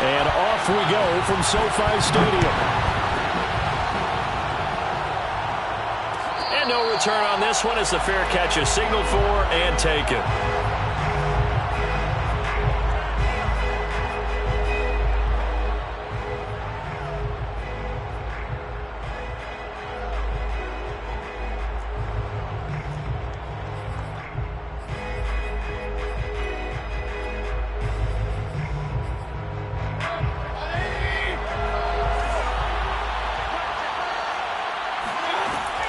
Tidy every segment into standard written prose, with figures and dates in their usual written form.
And off we go from SoFi Stadium. And no return on this one as the fair catch is signaled for and taken.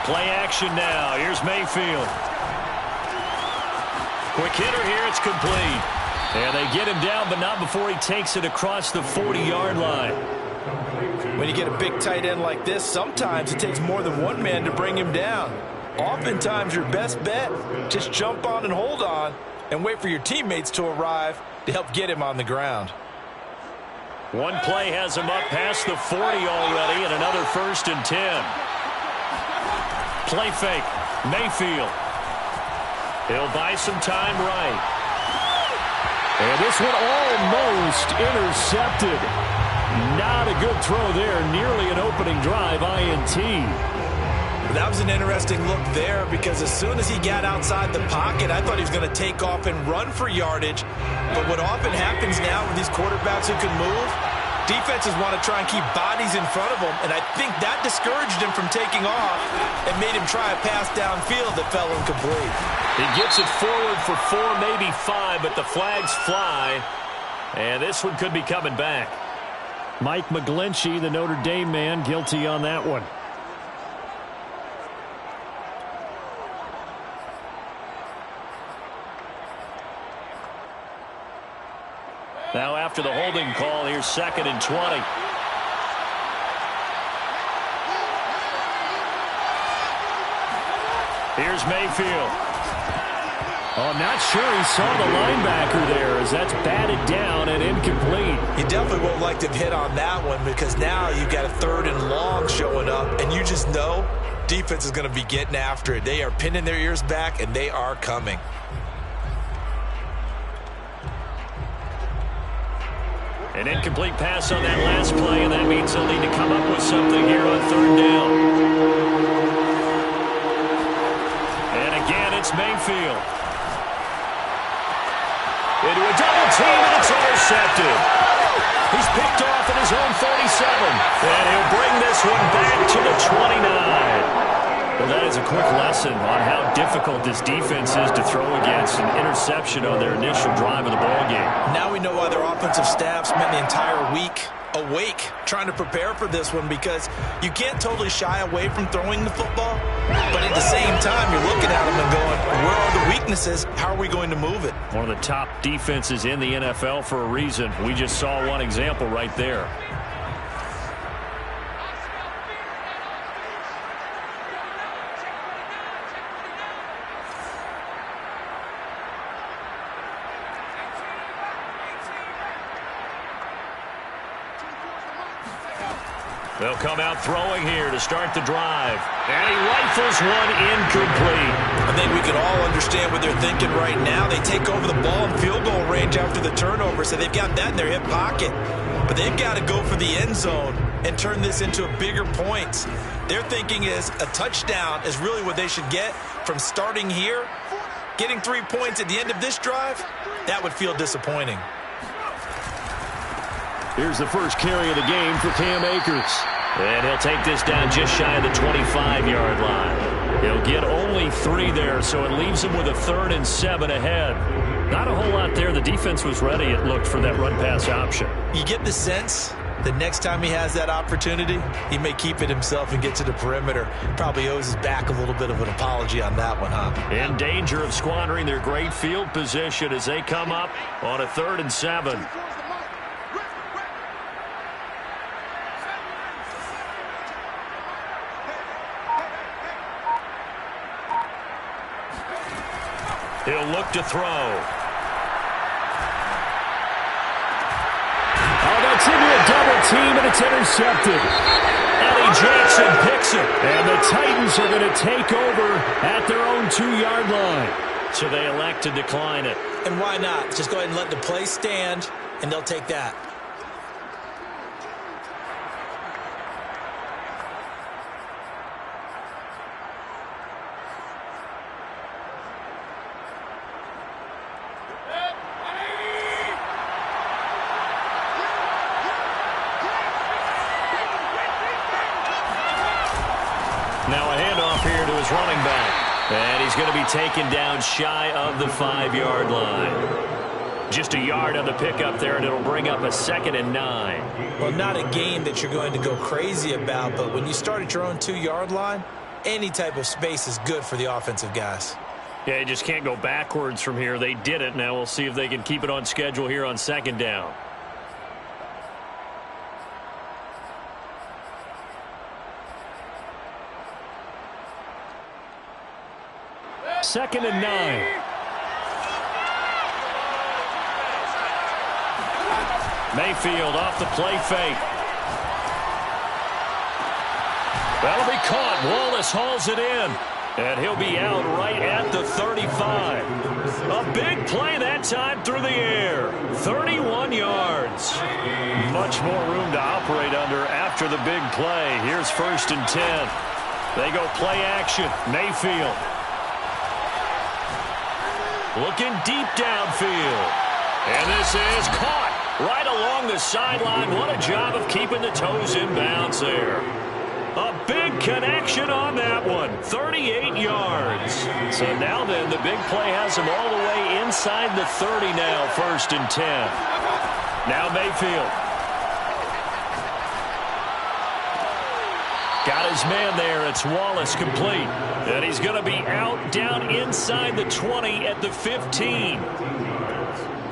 Play action now. Here's Mayfield. Quick hitter here. It's complete. And they get him down, but not before he takes it across the 40-yard line. When you get a big tight end like this, sometimes it takes more than one man to bring him down. Oftentimes, your best bet, just jump on and hold on and wait for your teammates to arrive to help get him on the ground. One play has him up past the 40 already, and another 1st and 10. Play fake. Mayfield. He'll buy some time right. And this one almost intercepted. Not a good throw there. Nearly an opening drive INT. That was an interesting look there because as soon as he got outside the pocket, I thought he was going to take off and run for yardage. But what often happens now with these quarterbacks who can move, defenses want to try and keep bodies in front of them, and I think that discouraged him from taking off and made him try a pass downfield that fell incomplete. He gets it forward for 4, maybe 5, but the flags fly, and this one could be coming back. Mike McGlinchey, the Notre Dame man, guilty on that one. Now after the holding call, here's 2nd and 20. Here's Mayfield. Oh, I'm not sure he saw the linebacker there as that's batted down and incomplete. You definitely won't like to hit on that one because now you've got a 3rd and long showing up, and you just know defense is going to be getting after it. They are pinning their ears back, and they are coming. An incomplete pass on that last play, and that means they'll need to come up with something here on 3rd down. And again, it's Mayfield. Into a double team, and it's intercepted. He's picked off at his own 47. And he'll bring this one back to the 29. Well, that is a quick lesson on how difficult this defense is to throw against an interception on their initial drive of the ballgame. Now we know why their offensive staff spent the entire week awake trying to prepare for this one because you can't totally shy away from throwing the football, but at the same time you're looking at them and going, where are the weaknesses? How are we going to move it? One of the top defenses in the NFL for a reason. We just saw one example right there. They'll come out throwing here to start the drive. And he rifles one incomplete. I think we can all understand what they're thinking right now. They take over the ball in field goal range after the turnover, so they've got that in their hip pocket. But they've got to go for the end zone and turn this into a bigger points. Their thinking is a touchdown is really what they should get from starting here. Getting 3 points at the end of this drive, that would feel disappointing. Here's the first carry of the game for Cam Akers. And he'll take this down just shy of the 25-yard line. He'll get only 3 there, so it leaves him with a 3rd and 7 ahead. Not a whole lot there. The defense was ready, it looked, for that run-pass option. You get the sense that next time he has that opportunity, he may keep it himself and get to the perimeter. Probably owes his back a little bit of an apology on that one, huh? In danger of squandering their great field position as they come up on a 3rd and 7. He'll look to throw. Oh, that's into a double team, and it's intercepted. Eddie Jackson picks it. And the Titans are going to take over at their own 2-yard line. So they elect to decline it. And why not? Just go ahead and let the play stand, and they'll take that. his running back. And he's going to be taken down shy of the 5-yard line. Just a yard on the pickup there, and it'll bring up a 2nd and 9. Well, not a game that you're going to go crazy about, but when you start at your own 2-yard line, any type of space is good for the offensive guys. Yeah, you just can't go backwards from here. They did it. Now we'll see if they can keep it on schedule here on 2nd down. Second and 9. Mayfield off the play fake. That'll be caught. Wallace hauls it in. And he'll be out right at the 35. A big play that time through the air. 31 yards. Much more room to operate under after the big play. Here's 1st and 10. They go play action. Mayfield. Looking deep downfield. And this is caught right along the sideline. What a job of keeping the toes in bounds there. A big connection on that one. 38 yards. So now then, the big play has him all the way inside the 30 now. 1st and 10. Now Mayfield. Got his man there. It's Wallace complete. And he's going to be out down inside the 20 at the 15.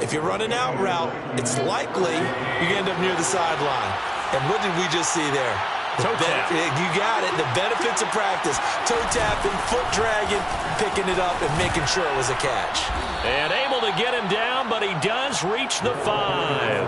If you're running out route, it's likely you end up near the sideline. And what did we just see there? Toe tap. You got it. The benefits of practice. Toe tapping, foot dragging, picking it up, and making sure it was a catch. And able to get him down, but he does reach the 5.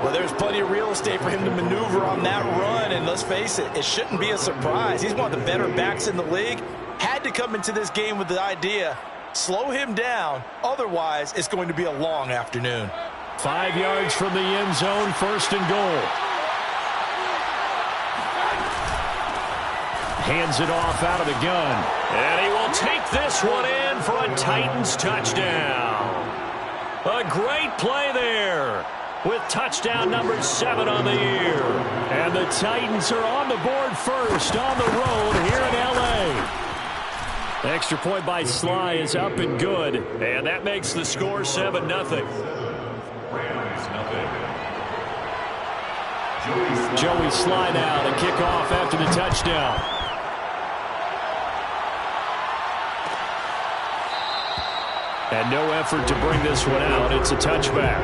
Well, there's plenty of real estate for him to maneuver on that run. And let's face it, it shouldn't be a surprise. He's one of the better backs in the league. Had to come into this game with the idea, slow him down. Otherwise, it's going to be a long afternoon. 5 yards from the end zone, 1st and goal. Hands it off out of the gun. And he will take this one in for a Titans touchdown. A great play there with touchdown number 7 on the year. And the Titans are on the board first on the road here in L.A. Extra point by Sly is up and good. And that makes the score 7-0. Joey Sly now to kick off after the touchdown. And no effort to bring this one out. It's a touchback.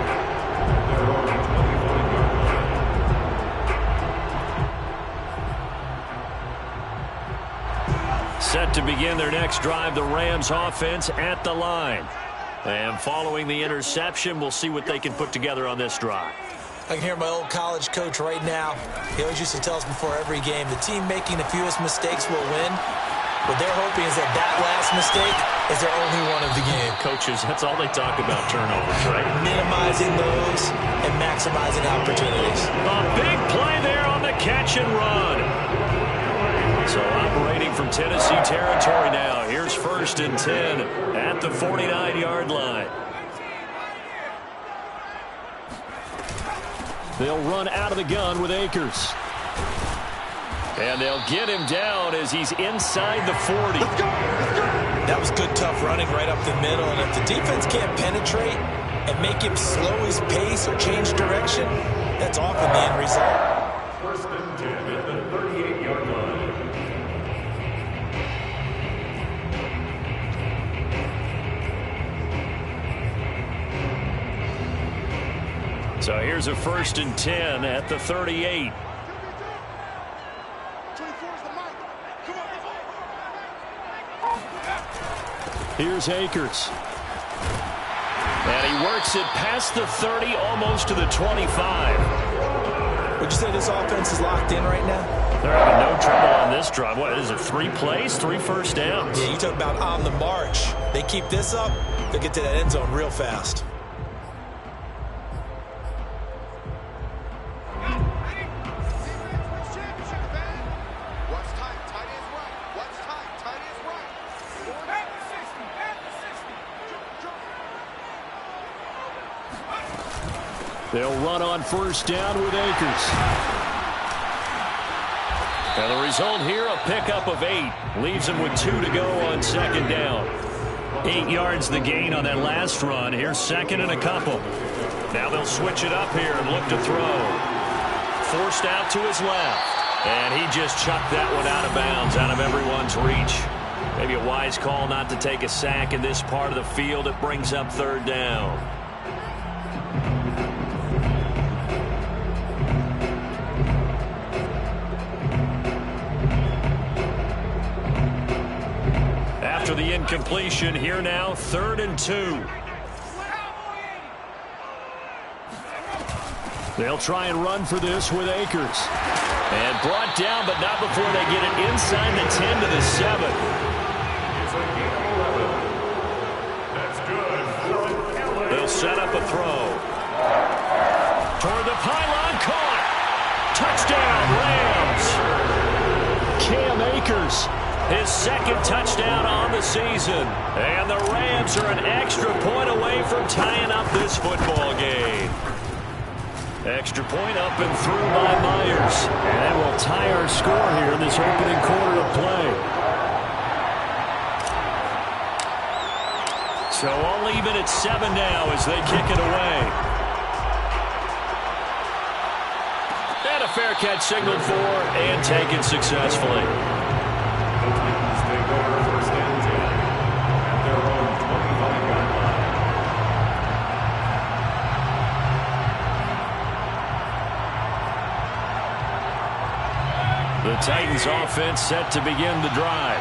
Set to begin their next drive, the Rams offense at the line. And following the interception, we'll see what they can put together on this drive. I can hear my old college coach right now. He always used to tell us before every game, the team making the fewest mistakes will win. What they're hoping is that last mistake is their only one of the game. Coaches, that's all they talk about, turnovers, right? Minimizing those and maximizing opportunities. A big play there on the catch and run. So operating from Tennessee territory now. Here's 1st and 10 at the 49-yard line. They'll run out of the gun with Akers. And they'll get him down as he's inside the 40. That was good, tough running right up the middle. And if the defense can't penetrate and make him slow his pace or change direction, that's often the end result. 1st and 10 at the 38-yard line. So here's a 1st and 10 at the 38. Here's Akers. And he works it past the 30, almost to the 25. Would you say this offense is locked in right now? They're having no trouble on this drive. What is it, 3 plays, 3 first downs? Yeah, you talk about on the march. They keep this up, they'll get to that end zone real fast. They'll run on 1st down with Akers. And the result here, a pickup of 8. Leaves him with 2 to go on second down. 8 yards the gain on that last run. Here's second and a couple. Now they'll switch it up here and look to throw. Forced out to his left. And he just chucked that one out of bounds, out of everyone's reach. Maybe a wise call not to take a sack in this part of the field. It brings up third down. After the incompletion, here now, 3rd and 2. They'll try and run for this with Akers. And brought down, but not before they get it inside the 10 to the 7. They'll set up a throw. Toward the pylon, caught. Touchdown, Rams. Cam Akers, his 2nd touchdown on the season. And the Rams are an extra point away from tying up this football game. Extra point up and through by Myers. And that will tie our score here in this opening quarter of play. So all even at 7 now as they kick it away. And a fair catch signaled for and taken successfully. The Titans offense set to begin the drive.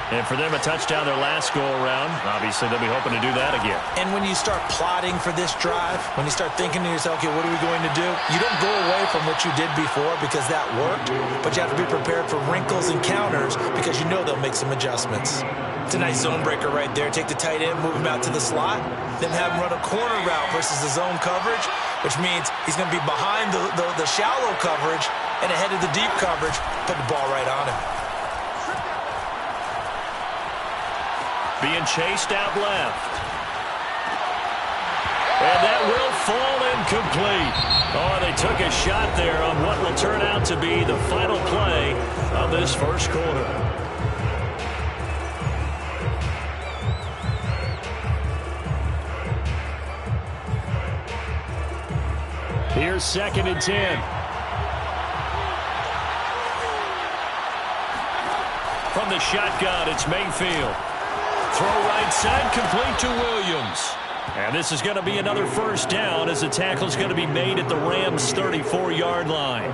And for them, a touchdown their last go-around. Obviously, they'll be hoping to do that again. And when you start plotting for this drive, when you start thinking to yourself, okay, what are we going to do? You don't go away from what you did before because that worked, but you have to be prepared for wrinkles and counters because you know they'll make some adjustments. It's a nice zone breaker right there. Take the tight end, move him out to the slot, then have him run a corner route versus the zone coverage, which means he's going to be behind the shallow coverage and ahead of the deep coverage, put the ball right on him. Being chased out left. And that will fall incomplete. Oh, they took a shot there on what will turn out to be the final play of this first quarter. Here's 2nd and 10. From the shotgun, it's Mayfield. Throw right side, complete to Williams. And this is going to be another first down as the tackle is going to be made at the Rams' 34-yard line.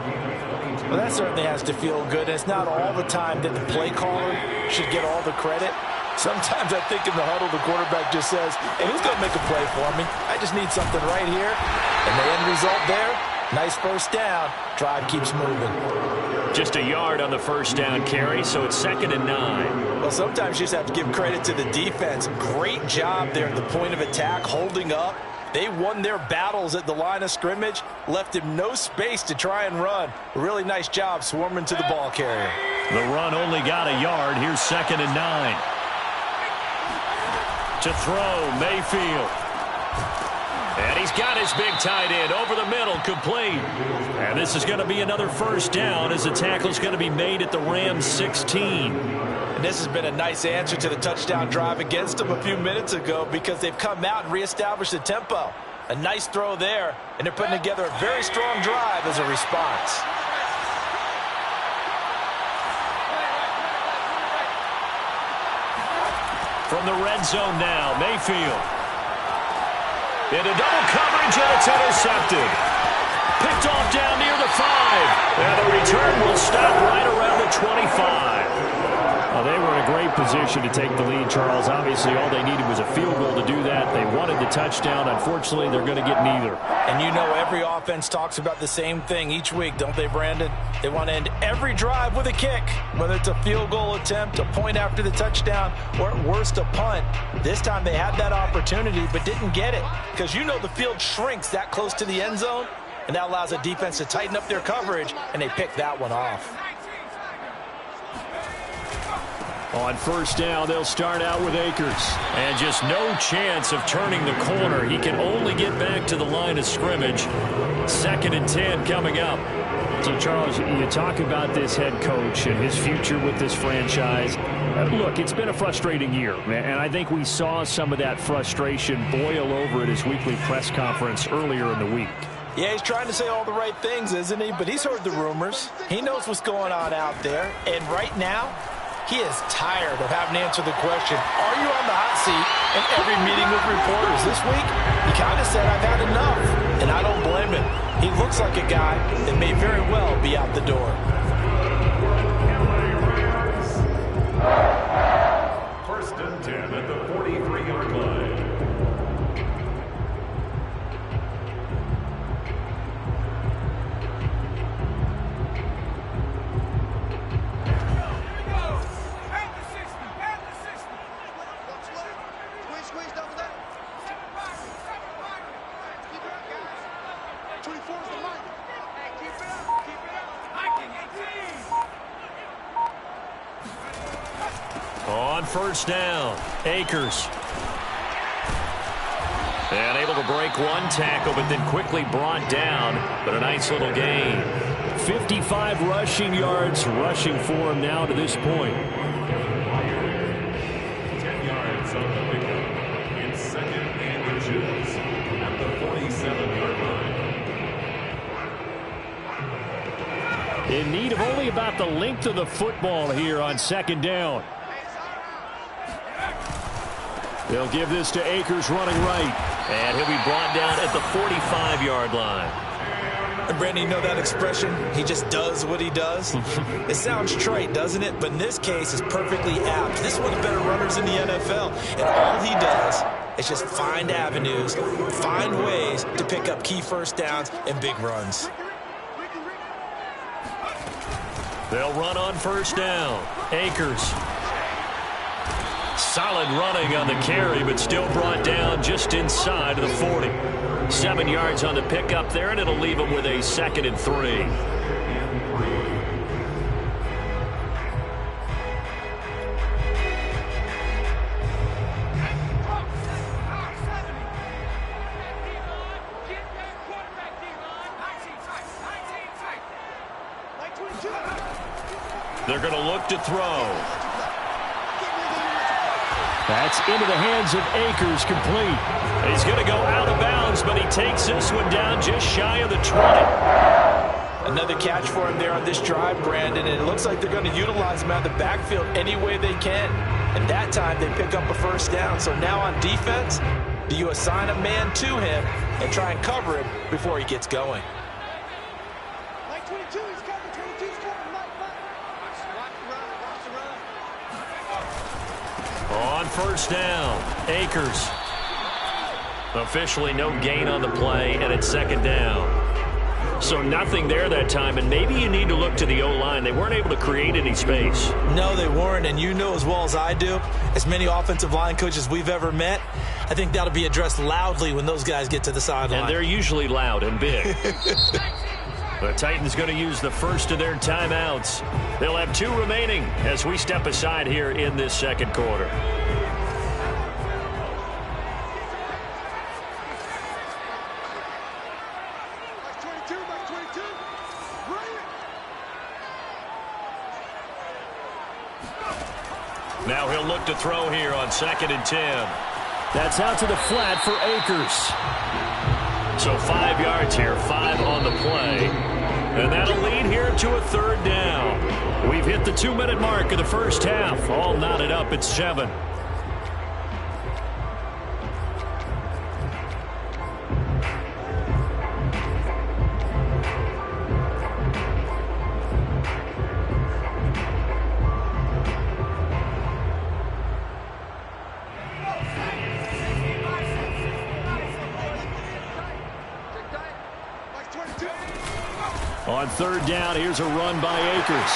Well, that certainly has to feel good. It's not all the time that the play caller should get all the credit. Sometimes I think in the huddle, the quarterback just says, hey, who's going to make a play for me? I just need something right here. And the end result there, nice first down. Drive keeps moving. Just a yard on the first down carry, so it's 2nd and 9. Well, sometimes you just have to give credit to the defense. Great job there at the point of attack, holding up. They won their battles at the line of scrimmage, left him no space to try and run. A really nice job swarming to the ball carrier. The run only got a yard. Here's 2nd and 9. To throw, Mayfield. And he's got his big tight end over the middle, complete. And this is going to be another first down as the tackle is going to be made at the Rams' 16. And this has been a nice answer to the touchdown drive against them a few minutes ago because they've come out and reestablished the tempo. A nice throw there, and they're putting together a very strong drive as a response. From the red zone now, Mayfield. Into double coverage, and it's intercepted. Picked off down near the 5. And the return will stop right around the 25. Well, they were in a great position to take the lead, Charles. Obviously, all they needed was a field goal to do that. They wanted the touchdown. Unfortunately, they're going to get neither. And you know every offense talks about the same thing each week, don't they, Brandon? They want to end every drive with a kick, whether it's a field goal attempt, a point after the touchdown, or at worst a punt. This time they had that opportunity but didn't get it because you know the field shrinks that close to the end zone, and that allows the defense to tighten up their coverage, and they pick that one off. On first down, they'll start out with Akers. And just no chance of turning the corner. He can only get back to the line of scrimmage. 2nd and 10 coming up. So, Charles, you talk about this head coach and his future with this franchise. Look, it's been a frustrating year, and I think we saw some of that frustration boil over at his weekly press conference earlier in the week. Yeah, he's trying to say all the right things, isn't he? But he's heard the rumors. He knows what's going on out there. And right now, he is tired of having to answer the question, are you on the hot seat? In every meeting with reporters this week, he kind of said, I've had enough. And I don't blame him. He looks like a guy that may very well be out the door. First and 10 at the 43-yard line. On first down, Akers. And able to break one tackle, but then quickly brought down. But a nice little gain. 55 rushing yards rushing for him now to this point. 10 yards on the pickup. In 2nd and inches at the 47-yard line. In need of only about the length of the football here on 2nd down. They'll give this to Akers running right. And he'll be brought down at the 45-yard line. And Brandon, you know that expression? He just does what he does? It sounds trite, doesn't it? But in this case, it's perfectly apt. This is one of the better runners in the NFL. And all he does is just find avenues, find ways to pick up key first downs and big runs. They'll run on first down. Akers. Solid running on the carry, but still brought down just inside of the 40. 7 yards on the pickup there, and it'll leave him with a 2nd and 3. They're going to look to throw. That's into the hands of Akers, complete. He's going to go out of bounds, but he takes this one down just shy of the 20. Another catch for him there on this drive, Brandon, and it looks like they're going to utilize him out of the backfield any way they can. And that time they pick up a first down. So now on defense, do you assign a man to him and try and cover him before he gets going? Like 22, he's coming, 22's coming, Mike. On first down, Akers. Officially no gain on the play, and it's 2nd down. So nothing there that time, and maybe you need to look to the O-line. They weren't able to create any space. No, they weren't, and you know as well as I do, as many offensive line coaches we've ever met, I think that'll be addressed loudly when those guys get to the sideline. And they're usually loud and big. The Titans going to use the first of their timeouts. They'll have 2 remaining as we step aside here in this 2nd quarter. Now he'll look to throw here on 2nd and 10. That's out to the flat for Akers. So 5 yards here, 5 on the play. And that'll lead here to a 3rd down. We've hit the 2-minute mark of the first half. All knotted up at 7. On 3rd down, here's a run by Akers.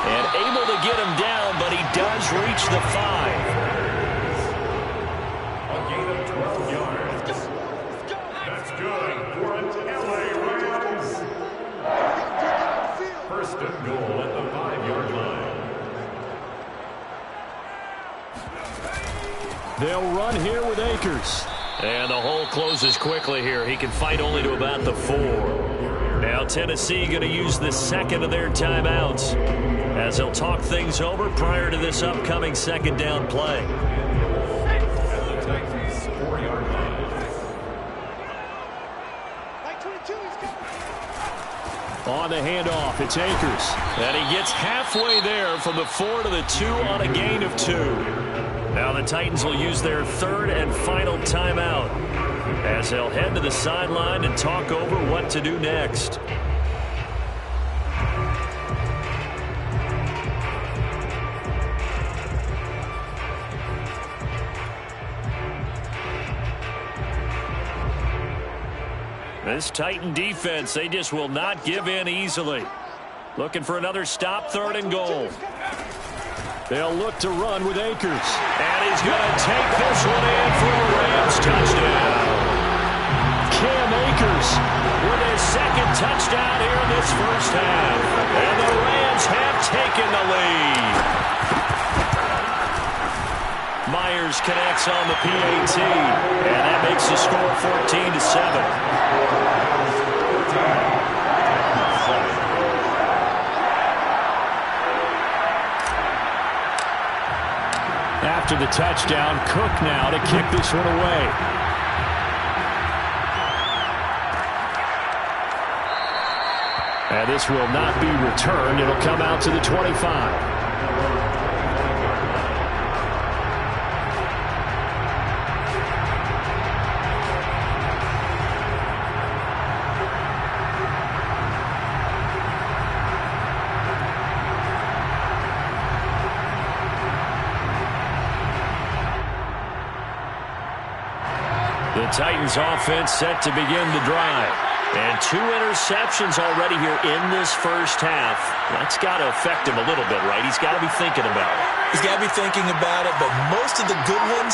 And able to get him down, but he does reach the 5. A gain of 12 yards. That's good for an LA Rams. First and goal at the 5-yard line. They'll run here with Akers. And the hole closes quickly here. He can fight only to about the 4. Now Tennessee going to use the second of their timeouts as they'll talk things over prior to this upcoming second down play. On the handoff, it's Akers. And he gets halfway there from the 4 to the 2 on a gain of 2. Now the Titans will use their third and final timeout as they'll head to the sideline and talk over what to do next. This Titan defense, they just will not give in easily. Looking for another stop, 3rd and goal. They'll look to run with Akers. And he's going to take this one in for a Rams touchdown. Cam Akers with his second touchdown here in this first half. And the Rams have taken the lead. Myers connects on the PAT. And that makes the score 14-7. After the touchdown, Cook now to kick this one away. And this will not be returned. It'll come out to the 25. The Titans offense set to begin the drive. And 2 interceptions already here in this first half. That's got to affect him a little bit, right? He's got to be thinking about it. He's got to be thinking about it, but most of the good ones,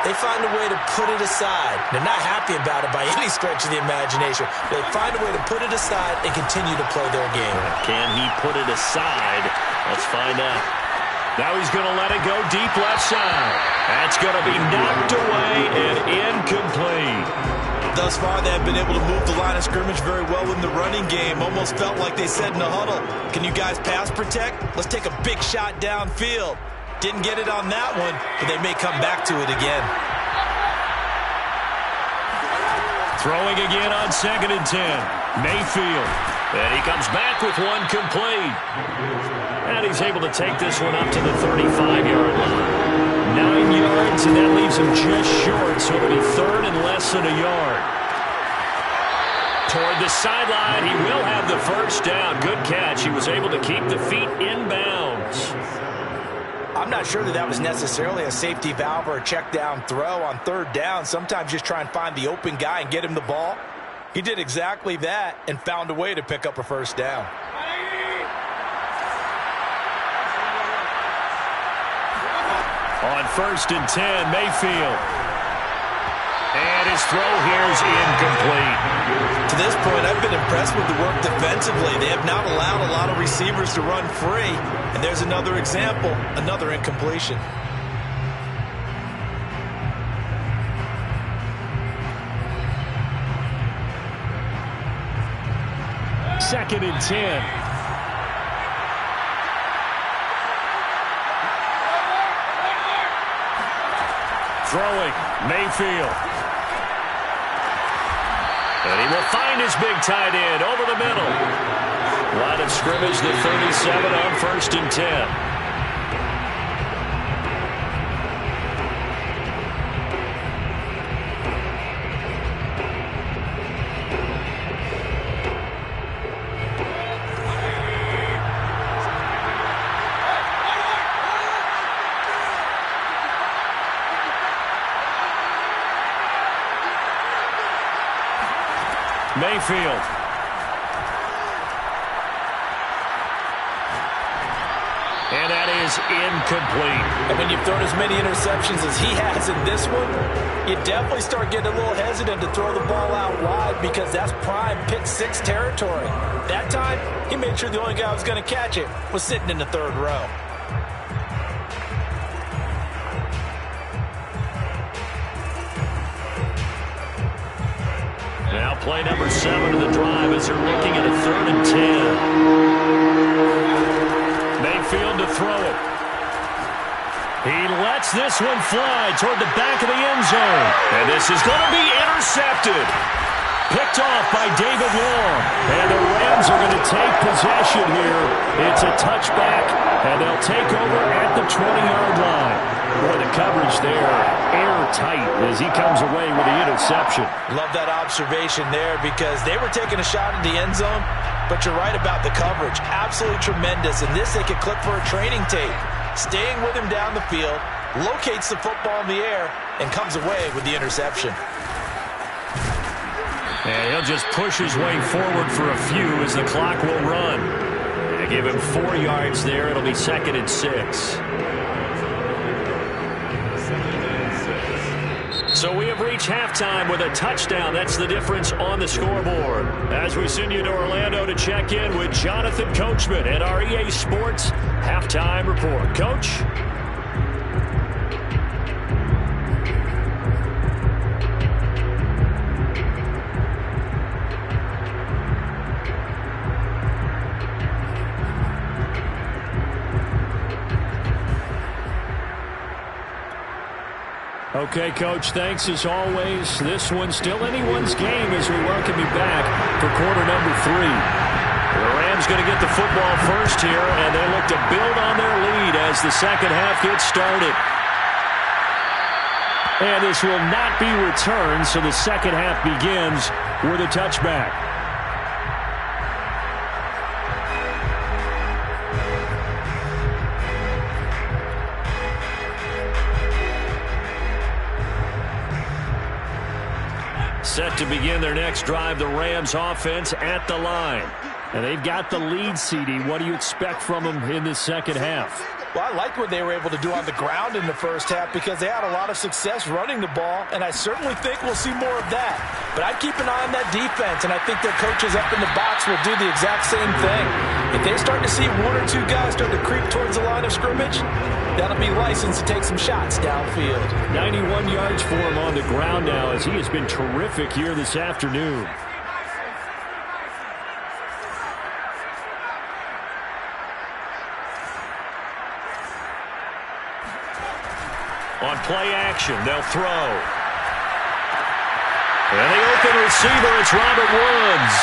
they find a way to put it aside. They're not happy about it by any stretch of the imagination. They find a way to put it aside and continue to play their game. Can he put it aside? Let's find out. Now he's going to let it go deep left side. That's going to be knocked away and incomplete. Thus far, they have been able to move the line of scrimmage very well in the running game. Almost felt like they said in the huddle, can you guys pass protect? Let's take a big shot downfield. Didn't get it on that one, but they may come back to it again. Throwing again on 2nd and 10. Mayfield. And he comes back with one complete. And he's able to take this one up to the 35-yard line. 9 yards, and that leaves him just short, so it'll be 3rd and less than a yard. Toward the sideline, he will have the first down. Good catch. He was able to keep the feet in bounds. I'm not sure that was necessarily a safety valve or a check down throw on 3rd down. Sometimes just try and find the open guy and get him the ball. He did exactly that and found a way to pick up a first down. On 1st and 10, Mayfield. And his throw here is incomplete. To this point, I've been impressed with the work defensively. They have not allowed a lot of receivers to run free. And there's another example, another incompletion. Second and 10. Throwing, Mayfield. And he will find his big tight end over the middle. Line of scrimmage, the 37 on 1st and 10. Mayfield. And that is incomplete. And when you've thrown as many interceptions as he has in this one, you definitely start getting a little hesitant to throw the ball out wide because that's prime pick 6 territory. That time, he made sure the only guy who was going to catch it was sitting in the 3rd row. Play number 7 of the drive as they're looking at a 3rd and 10. Mayfield to throw it. He lets this one fly toward the back of the end zone. And this is going to be intercepted. Picked off by David Long. And the Rams are going to take possession here. It's a touchback, and they'll take over at the 20-yard line. Boy, the coverage there, airtight as he comes away with the interception. Love that observation there because they were taking a shot in the end zone, but you're right about the coverage. Absolutely tremendous. And this they could clip for a training tape. Staying with him down the field, locates the football in the air, and comes away with the interception. And he'll just push his way forward for a few as the clock will run. And they give him 4 yards there. It'll be 2nd and 6. So we have reached halftime with a touchdown. That's the difference on the scoreboard. As we send you to Orlando to check in with Jonathan Coachman at our EA Sports Halftime Report. Coach? Okay, Coach, thanks as always. This one's still anyone's game as we welcome you back for quarter number 3. The Rams going to get the football first here, and they look to build on their lead as the second half gets started. And this will not be returned, so the second half begins with a touchback. Set to begin their next drive, the Rams offense at the line. And they've got the lead, CD. What do you expect from them in the second half? Well, I like what they were able to do on the ground in the first half because they had a lot of success running the ball, and I certainly think we'll see more of that. But I'd keep an eye on that defense, and I think their coaches up in the box will do the exact same thing. If they start to see 1 or 2 guys start to creep towards the line of scrimmage, that'll be licensed to take some shots downfield. 91 yards for him on the ground now as he has been terrific here this afternoon. On play action, they'll throw. And the open receiver, it's Robert Woods.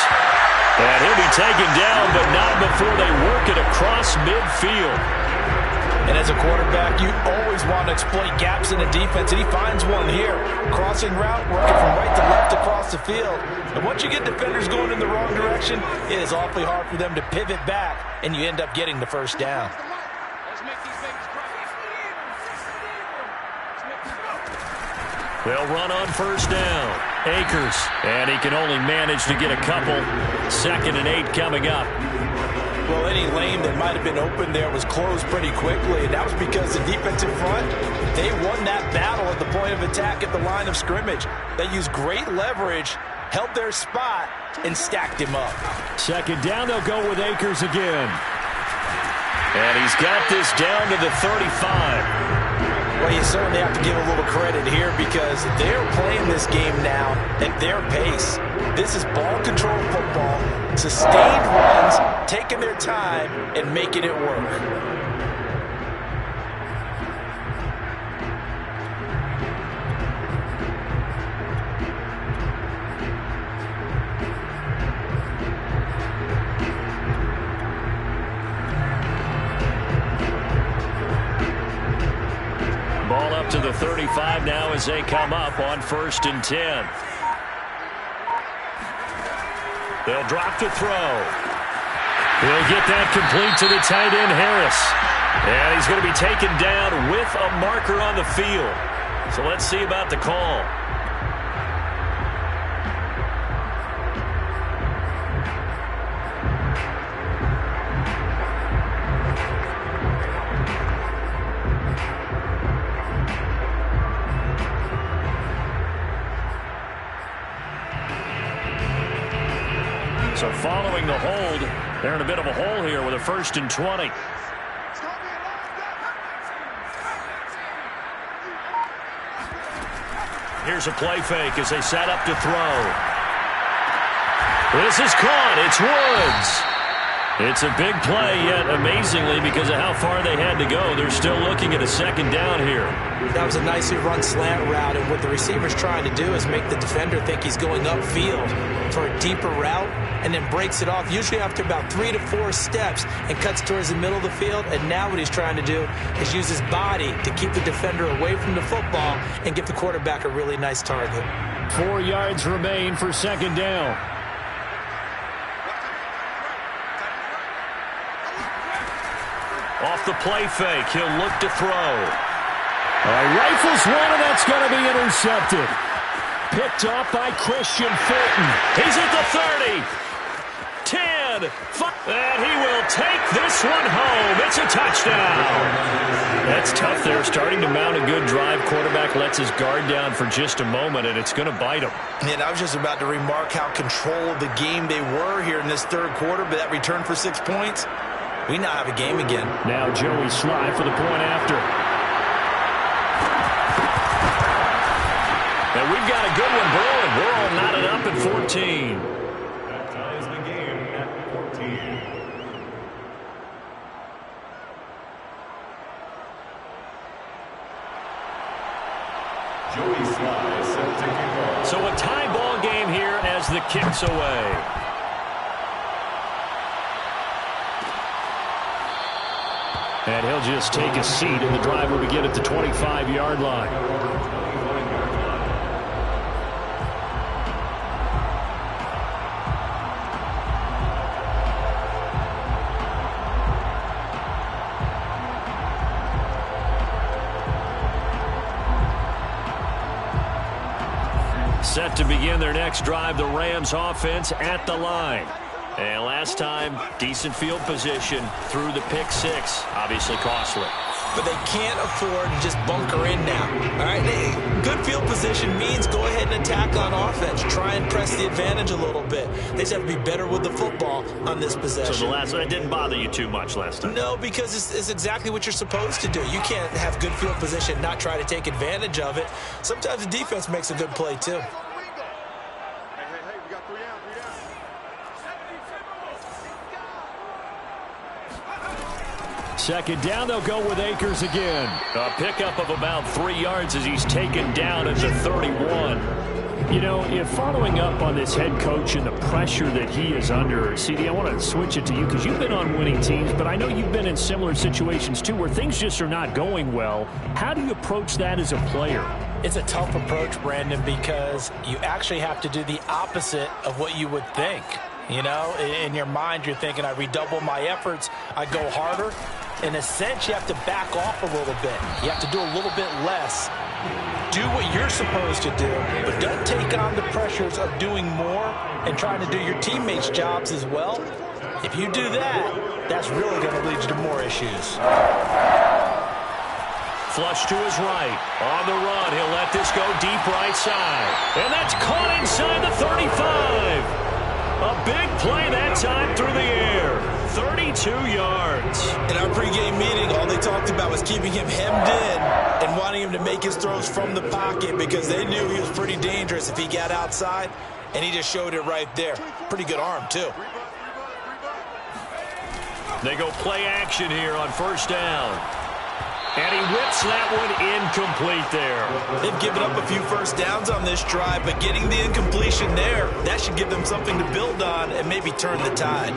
And he'll be taken down, but not before they work it across midfield. And as a quarterback, you always want to exploit gaps in the defense, and he finds one here. Crossing route, working from right to left across the field. And once you get defenders going in the wrong direction, it is awfully hard for them to pivot back, and you end up getting the first down. They'll run on first down. Akers, and he can only manage to get a couple. 2nd and 8 coming up. Well, any lane that might have been open there was closed pretty quickly, and that was because the defensive front, they won that battle at the point of attack at the line of scrimmage. They used great leverage, held their spot, and stacked him up. 2nd down, they'll go with Akers again. And he's got this down to the 35. Well, you certainly have to give a little credit here because they're playing this game now at their pace. This is ball control football, sustained runs, taking their time, and making it work. Ball up to the 35 now as they come up on 1st and 10. They'll drop to throw. He'll get that complete to the tight end, Harris. And he's going to be taken down with a marker on the field. So let's see about the call. So following the hold, they're in a bit of a hole here with a 1st and 20. Here's a play fake as they set up to throw. This is caught. It's Woods. It's a big play, yet amazingly, because of how far they had to go, they're still looking at a second down here. That was a nicely run slant route, and what the receiver's trying to do is make the defender think he's going upfield for a deeper route, and then breaks it off, usually after about 3 to 4 steps, and cuts towards the middle of the field. And now what he's trying to do is use his body to keep the defender away from the football and give the quarterback a really nice target. 4 yards remain for second down. Off the play fake, he'll look to throw. Rifles one, and that's going to be intercepted. Picked off by Christian Fulton. He's at the 30. 10. And he will take this one home. It's a touchdown. That's tough there. Starting to mount a good drive. Quarterback lets his guard down for just a moment, and it's going to bite him. And I was just about to remark how controlled the game they were here in this third quarter, but that return for 6 points, we now have a game again. Now Joey Sly for the point after. And we've got a good one brewing. We're all knotted up at 14. That ties the game at 14. Joey Sly set to kick off. So a tie ball game here as the kick's away. And he'll just take a seat, and the drive will begin at the 25-yard line. Set to begin their next drive, the Rams offense at the line. And last time, decent field position through the pick six. Obviously costly. But they can't afford to just bunker in now. All right, good field position means go ahead and attack on offense. Try and press the advantage a little bit. They just have to be better with the football on this possession. So the last one, it didn't bother you too much last time? No, because it's exactly what you're supposed to do. You can't have good field position, not try to take advantage of it. Sometimes the defense makes a good play, too. Second down, they'll go with Akers again. A pickup of about 3 yards as he's taken down at the 31. You know, if following up on this head coach and the pressure that he is under, CD, I want to switch it to you because you've been on winning teams, but I know you've been in similar situations too where things just are not going well. How do you approach that as a player? It's a tough approach, Brandon, because you actually have to do the opposite of what you would think. You know, in your mind, you're thinking, I redouble my efforts, I go harder. In a sense, you have to back off a little bit. You have to do a little bit less. Do what you're supposed to do, but don't take on the pressures of doing more and trying to do your teammates' jobs as well. If you do that, that's really going to lead you to more issues. Flush to his right. On the run, he'll let this go deep right side. And that's caught inside the 35. A big play that time through the air. 32 yards. In our pregame meeting, all they talked about was keeping him hemmed in and wanting him to make his throws from the pocket because they knew he was pretty dangerous if he got outside, and he just showed it right there. Pretty good arm, too. They go play action here on first down. And he whips that one incomplete there. They've given up a few first downs on this drive, but getting the incompletion there, that should give them something to build on and maybe turn the tide.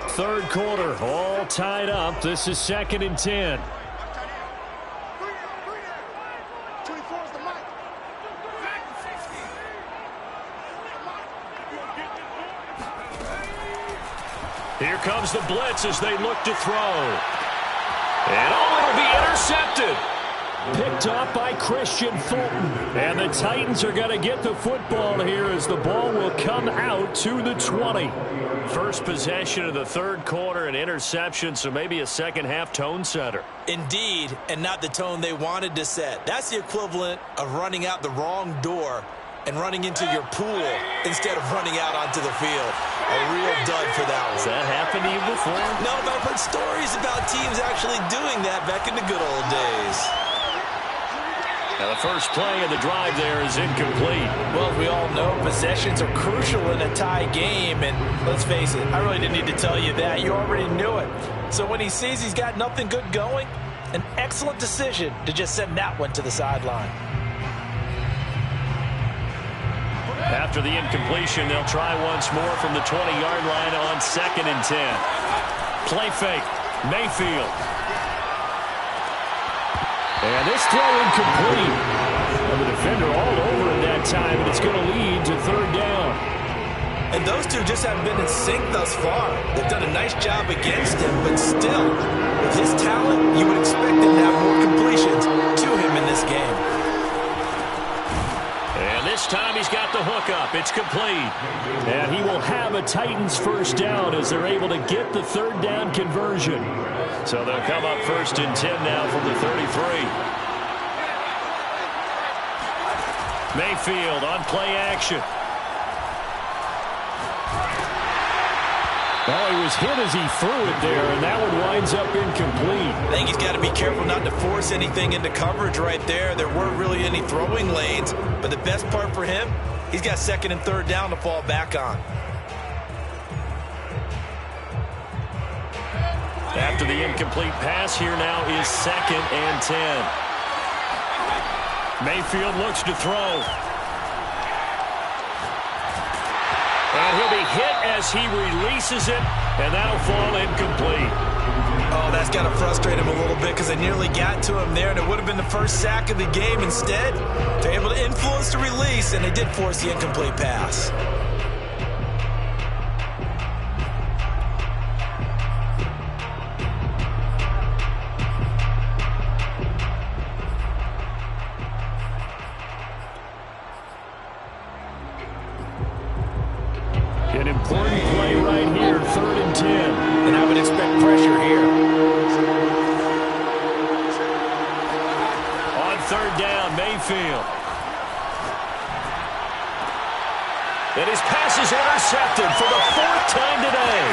Third quarter, all tied up. This is 2nd and 10. Here comes the blitz as they look to throw. And it'll be intercepted. Picked off by Christian Fulton. And the Titans are going to get the football here as the ball will come out to the 20. First possession of the third quarter, an interception, so maybe a second-half tone setter. Indeed, and not the tone they wanted to set. That's the equivalent of running out the wrong door and running into your pool instead of running out onto the field. A real dud for that one. Has that happened to you before? No, but I've heard stories about teams actually doing that back in the good old days. Now the first play of the drive there is incomplete. Well, as we all know, possessions are crucial in a tie game. And let's face it, I really didn't need to tell you that. You already knew it. So when he sees he's got nothing good going, an excellent decision to just send that one to the sideline. After the incompletion, they'll try once more from the 20-yard line on 2nd and 10. Play fake. Mayfield. And this throw incomplete. And the defender all over it that time, and it's going to lead to 3rd down. And those two just haven't been in sync thus far. They've done a nice job against him, but still, with his talent, you would expect him to have more completions to him in this game. And this time he's got the hook up. It's complete. And he will have a Titans first down as they're able to get the 3rd down conversion. So they'll come up 1st and 10 now from the 33. Mayfield on play action. Well, he was hit as he threw it there, and that one winds up incomplete. I think he's got to be careful not to force anything into coverage right there. There weren't really any throwing lanes, but the best part for him, he's got 2nd and 3rd down to fall back on. After the incomplete pass, here now is 2nd and 10. Mayfield looks to throw. And he'll be hit as he releases it, and that'll fall incomplete. Oh, that's got to frustrate him a little bit because they nearly got to him there, and it would have been the first sack of the game. Instead, they're able to influence the release, and they did force the incomplete pass. An important play right here, 3rd and 10. And I would expect pressure here. On 3rd down, Mayfield. And his pass is intercepted for the 4th time today.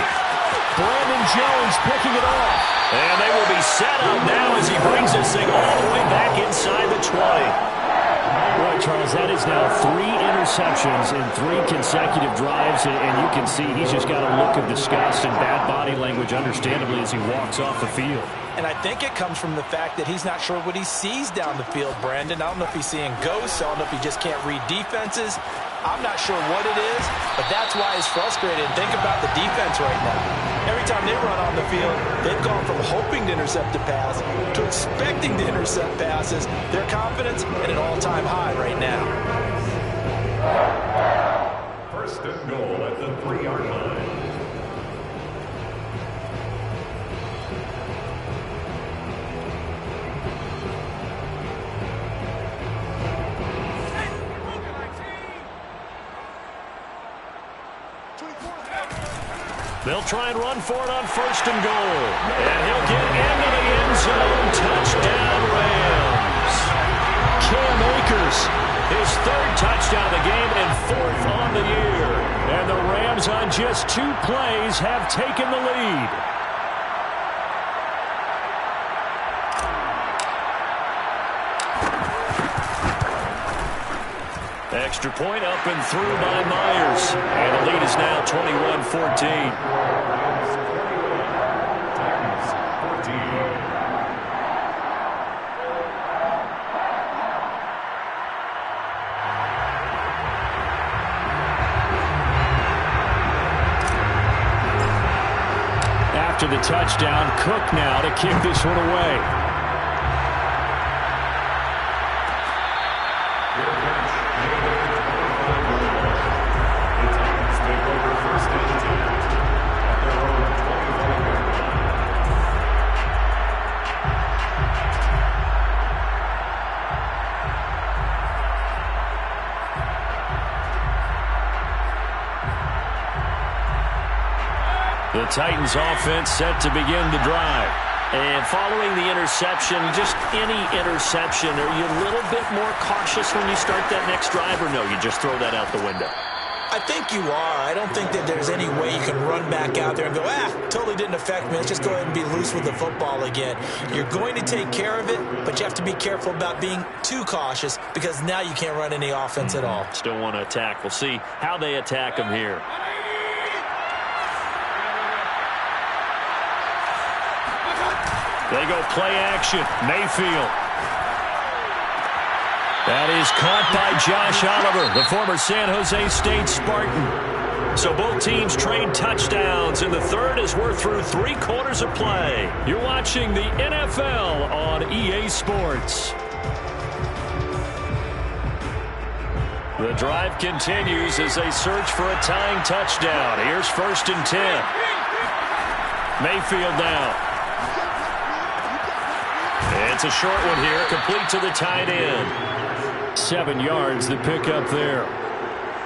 Brandon Jones picking it off. And they will be set up now as he brings this thing all the way back inside the 20. Right, Charles, that is now 3 interceptions in 3 consecutive drives, and you can see he's just got a look of disgust and bad body language, understandably, as he walks off the field. And I think it comes from the fact that he's not sure what he sees down the field, Brandon. I don't know if he's seeing ghosts. I don't know if he just can't read defenses. I'm not sure what it is, but that's why he's frustrated. Think about the defense right now. Every time they run on the field, they've gone from hoping to intercept a pass to expecting to intercept passes. Their confidence at an all-time high right now. 1st and goal at the 3-yard line. They'll try and run for it on 1st and goal. And he'll get into the end zone. Touchdown, Rams. Cam Akers, his 3rd touchdown of the game and 4th on the year. And the Rams on just 2 plays have taken the lead. Extra point up and through by Myers. And the lead is now 21-14. After the touchdown, Cook now to kick this one away. The Titans offense set to begin the drive. And following the interception, just any interception, are you a little bit more cautious when you start that next drive, or no, you just throw that out the window? I think you are. I don't think that there's any way you can run back out there and go, totally didn't affect me. Let's just go ahead and be loose with the football again. You're going to take care of it, but you have to be careful about being too cautious because now you can't run any offense at all. Still want to attack. We'll see how they attack him here. They go play action. Mayfield. That is caught by Josh Oliver, the former San Jose State Spartan. So both teams trade touchdowns, and the third as we're through 3 quarters of play. You're watching the NFL on EA Sports. The drive continues as they search for a tying touchdown. Here's 1st and 10. Mayfield now. It's a short one here, complete to the tight end. 7 yards, the pickup there.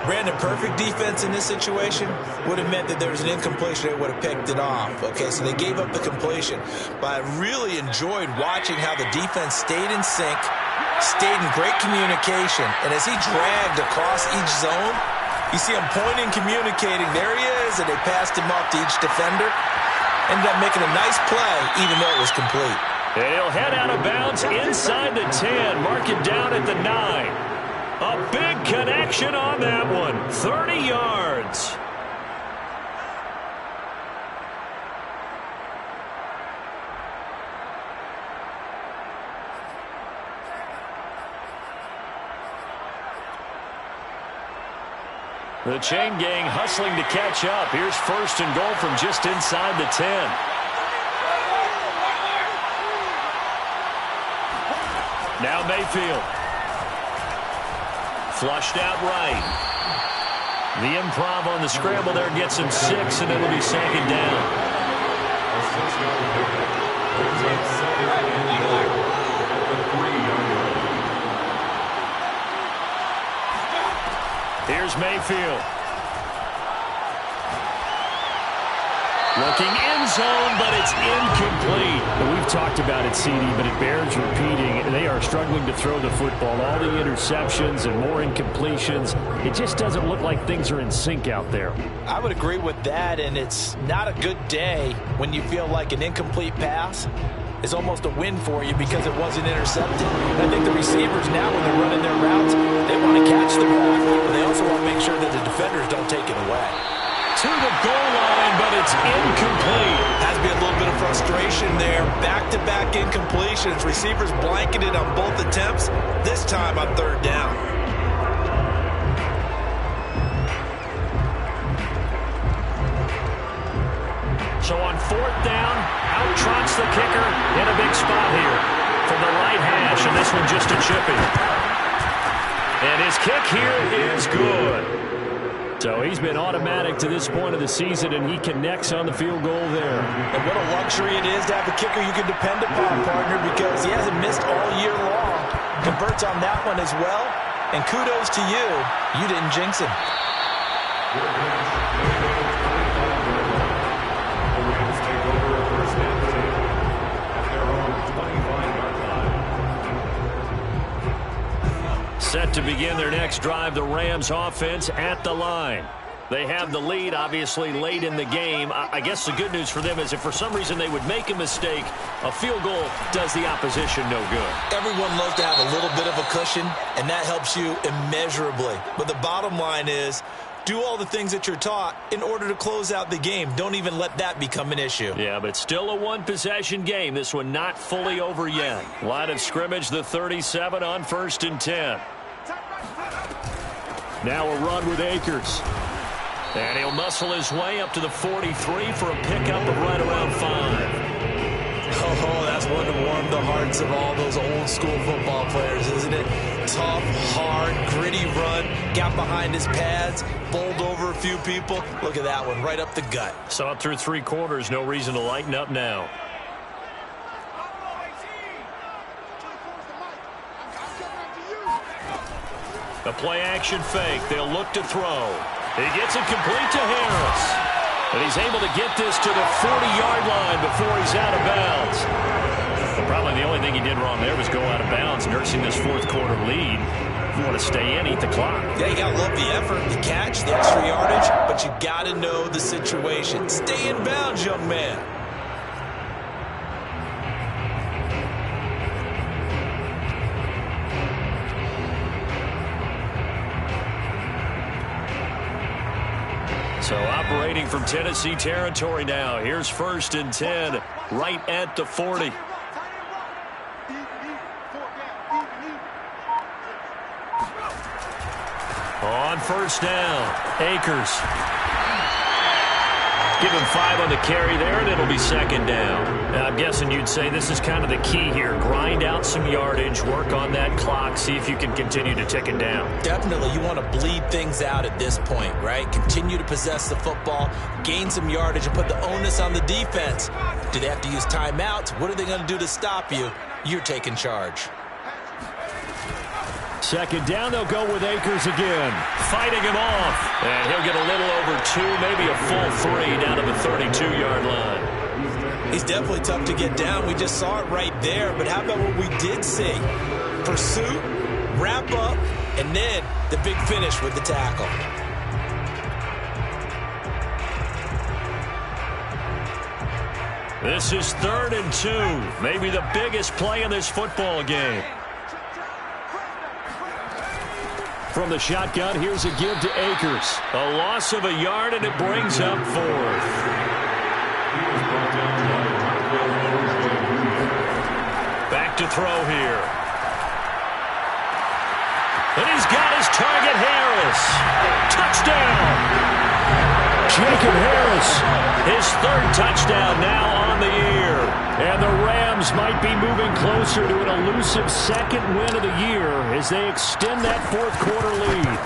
Brandon, perfect defense in this situation would have meant that there was an incompletion. They would have picked it off. Okay, so they gave up the completion. But I really enjoyed watching how the defense stayed in sync, stayed in great communication. And as he dragged across each zone, you see him pointing, communicating. There he is, and they passed him off to each defender. Ended up making a nice play, even though it was complete. And he'll head out of bounds inside the 10. Mark it down at the 9. A big connection on that one. 30 yards. The chain gang hustling to catch up. Here's 1st and goal from just inside the 10. Now Mayfield. Flushed out right. The improv on the scramble there gets him 6, and it'll be 2nd down. Here's Mayfield. Looking end zone, but it's incomplete. And we've talked about it, CD, but it bears repeating. They are struggling to throw the football. All the interceptions and more incompletions. It just doesn't look like things are in sync out there. I would agree with that, and it's not a good day when you feel like an incomplete pass is almost a win for you because it wasn't intercepted. And I think the receivers now, when they're running their routes, they want to catch the ball, but they also want to make sure that the defenders don't take it away. To the goal line, but it's incomplete. Has to be a little bit of frustration there. Back-to-back incompletions. Receivers blanketed on both attempts, this time on 3rd down. So on 4th down, out trots the kicker in a big spot here from the right hash, and this one just a chippy. And his kick here is good. So he's been automatic to this point of the season, and he connects on the field goal there. And what a luxury it is to have a kicker you can depend upon, partner, because he hasn't missed all year long. Converts on that one as well, and kudos to you. You didn't jinx him. Set to begin their next drive, the Rams offense at the line. They have the lead, obviously, late in the game. I guess the good news for them is if for some reason they would make a mistake, a field goal does the opposition no good. Everyone loves to have a little bit of a cushion, and that helps you immeasurably. But the bottom line is, do all the things that you're taught in order to close out the game. Don't even let that become an issue. Yeah, but still a one-possession game. This one not fully over yet. Line of scrimmage, the 37 on 1st and 10. Now a run with Akers. And he'll muscle his way up to the 43 for a pickup of right around 5. Oh, that's one to warm the hearts of all those old-school football players, isn't it? Tough, hard, gritty run. Got behind his pads, bowled over a few people. Look at that one, right up the gut. Saw it through 3 quarters. No reason to lighten up now. A play-action fake. They'll look to throw. He gets it complete to Harris. And he's able to get this to the 40-yard line before he's out of bounds. But probably the only thing he did wrong there was go out of bounds, nursing this 4th quarter lead. you want to stay in, eat the clock. Yeah, you got to love the effort, the catch, the extra yardage, but you got to know the situation. Stay in bounds, young man. So operating from Tennessee territory now. Here's 1st and 10, right at the 40. On 1st down, Akers. Give him 5 on the carry there, and it'll be 2nd down. Now, I'm guessing you'd say this is kind of the key here. Grind out some yardage, work on that clock, see if you can continue to tick it down. Definitely, you want to bleed things out at this point, right? Continue to possess the football, gain some yardage, and put the onus on the defense. Do they have to use timeouts? What are they going to do to stop you? You're taking charge. 2nd down, they'll go with Akers again. Fighting him off. And he'll get a little over 2, maybe a full 3 down to the 32-yard line. He's definitely tough to get down. We just saw it right there. But how about what we did see? Pursuit, wrap up, and then the big finish with the tackle. This is 3rd and 2. Maybe the biggest play in this football game. From the shotgun, here's a give to Akers. A loss of a yard, and it brings up 4th. Back to throw here. And he's got his target, Harris. Touchdown! Jacob Harris. His 3rd touchdown now on the year. And the Rams might be moving closer to an elusive 2nd win of the year as they extend that 4th quarter lead.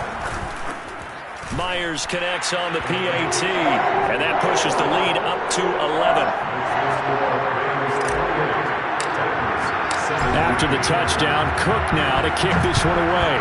Myers connects on the PAT, and that pushes the lead up to 11. After the touchdown, Cook now to kick this one away.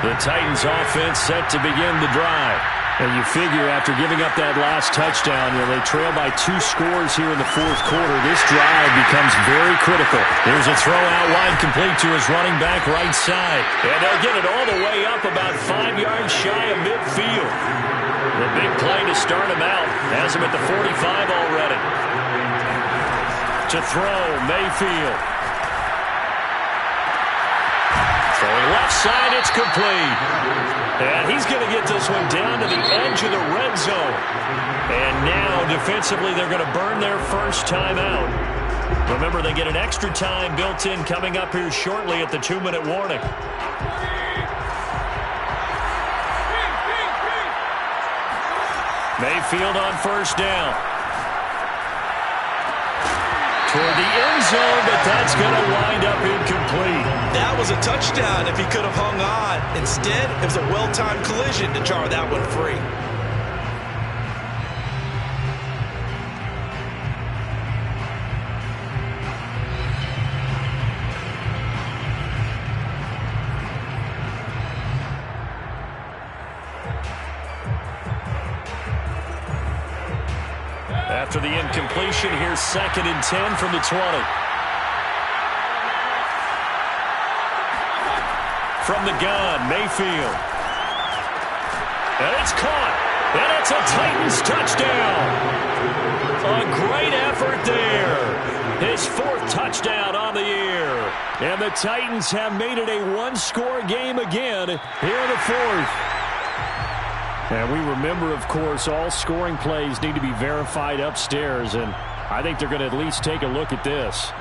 The Titans offense set to begin the drive. And you figure after giving up that last touchdown, they trail by 2 scores here in the 4th quarter. This drive becomes very critical. Here's a throw out wide, complete to his running back right side. And they'll get it all the way up about 5 yards shy of midfield. The big play to start him out has him at the 45 already. To throw, Mayfield. Throwing left side, it's complete. And he's going to get this one down to the edge of the red zone. And now, defensively, they're going to burn their first time out. Remember, they get an extra time built in coming up here shortly at the 2-minute warning. Mayfield on 1st down. Toward the end zone, but that's going to wind up incomplete. That was a touchdown if he could have hung on. Instead, it was a well-timed collision to jar that one free. After the incompletion, here's 2nd and 10 from the 20. From the gun, Mayfield. And it's caught. And it's a Titans touchdown. A great effort there. His 4th touchdown on the year. And the Titans have made it a 1-score game again here in the 4th. And we remember, of course, all scoring plays need to be verified upstairs, and I think they're going to at least take a look at this.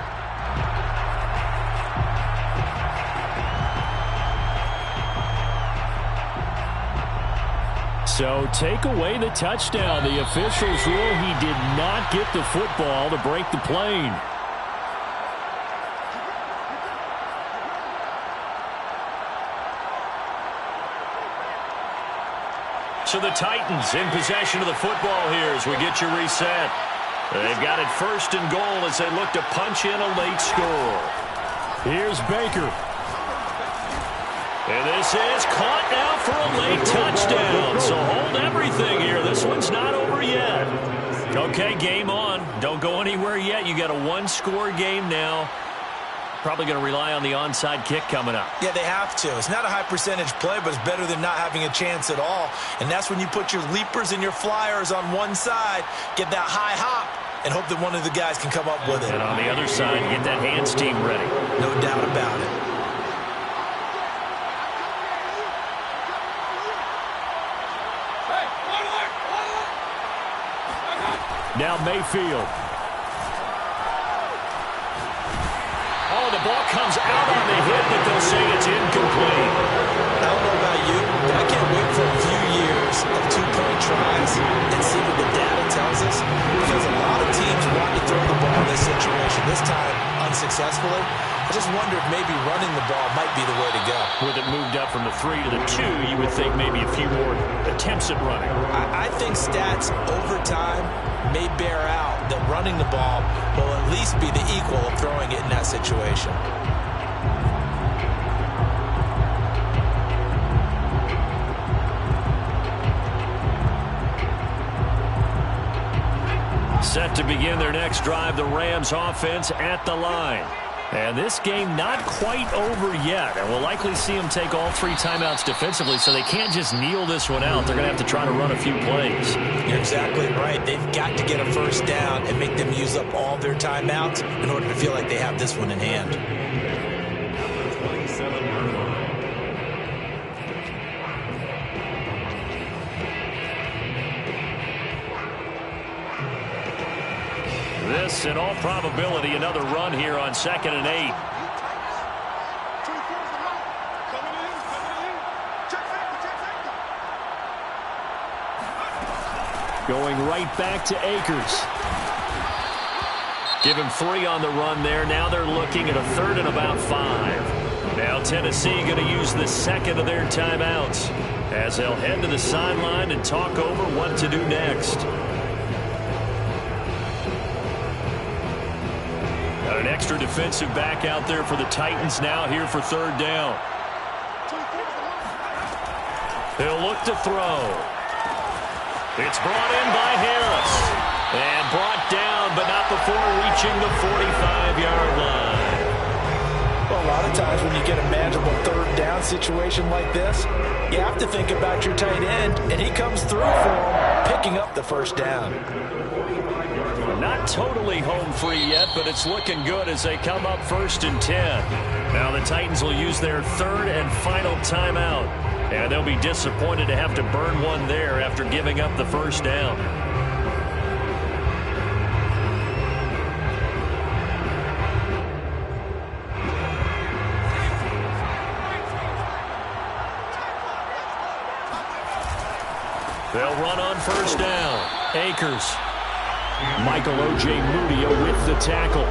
So take away the touchdown. The officials rule he did not get the football to break the plane. So the Titans in possession of the football here as we get you reset. They've got it 1st and goal as they look to punch in a late score. Here's Baker. And this is caught now for a late touchdown. So hold everything here. This one's not over yet. Okay, game on. Don't go anywhere yet. You got a 1-score game now. Probably going to rely on the onside kick coming up. Yeah, they have to. It's not a high percentage play, but it's better than not having a chance at all. And that's when you put your leapers and your flyers on one side, get that high hop, and hope that one of the guys can come up with it. And on the other side, get that hands team ready. No doubt about it. Now Mayfield. Oh, the ball comes out on the hit, but they'll say it's incomplete. I don't know about you, but I can't wait for a few years of 2-point tries and see what the data tells us. Because a lot of teams want to throw the ball in this situation. This time, unsuccessfully. I just wonder if maybe running the ball might be the way to go. With it moved up from the 3 to the 2, you would think maybe a few more attempts at running. I think stats over time may bear out that running the ball will at least be the equal of throwing it in that situation. Set to begin their next drive, the Rams offense at the line. And this game not quite over yet. And we'll likely see them take all 3 timeouts defensively, so they can't just kneel this one out. They're going to have to try to run a few plays. You're exactly right. They've got to get a first down and make them use up all their timeouts in order to feel like they have this one in hand. 27-yard line. This, in all probability, another run here on 2nd and 8. Going right back to Akers. Give him 3 on the run there. Now they're looking at a 3rd and about 5. Now Tennessee going to use the 2nd of their timeouts as they'll head to the sideline and talk over what to do next. Got an extra defensive back out there for the Titans now here for 3rd down. He'll look to throw. It's brought in by Harris. And brought down, but not before reaching the 45-yard line. Well, a lot of times when you get a manageable 3rd down situation like this, you have to think about your tight end, and he comes through for him, picking up the 1st down. Not totally home free yet, but it's looking good as they come up 1st and 10. Now the Titans will use their 3rd and final timeout. And they'll be disappointed to have to burn one there after giving up the 1st down. They'll run on 1st down. Akers. Michael O.J. Mudia with the tackle.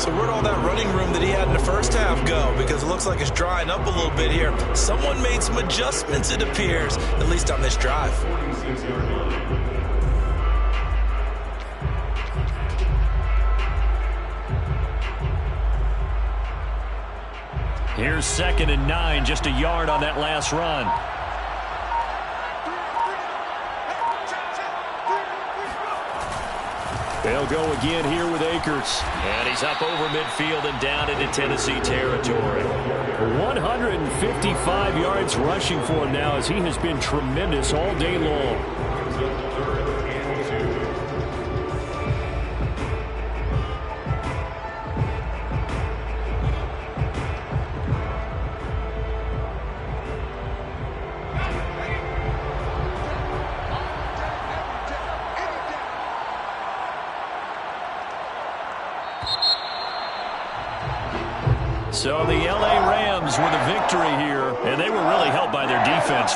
So where'd all that running room that he had in the first half go? Because it looks like it's drying up a little bit here. Someone made some adjustments, it appears, at least on this drive. 46-yard line. Here's 2nd and 9, just a yard on that last run. They'll go again here with Akers. And he's up over midfield and down into Tennessee territory. 155 yards rushing for him now as he has been tremendous all day long. 3rd and 2. So the L.A. Rams with a victory here, and they were really helped by their defense.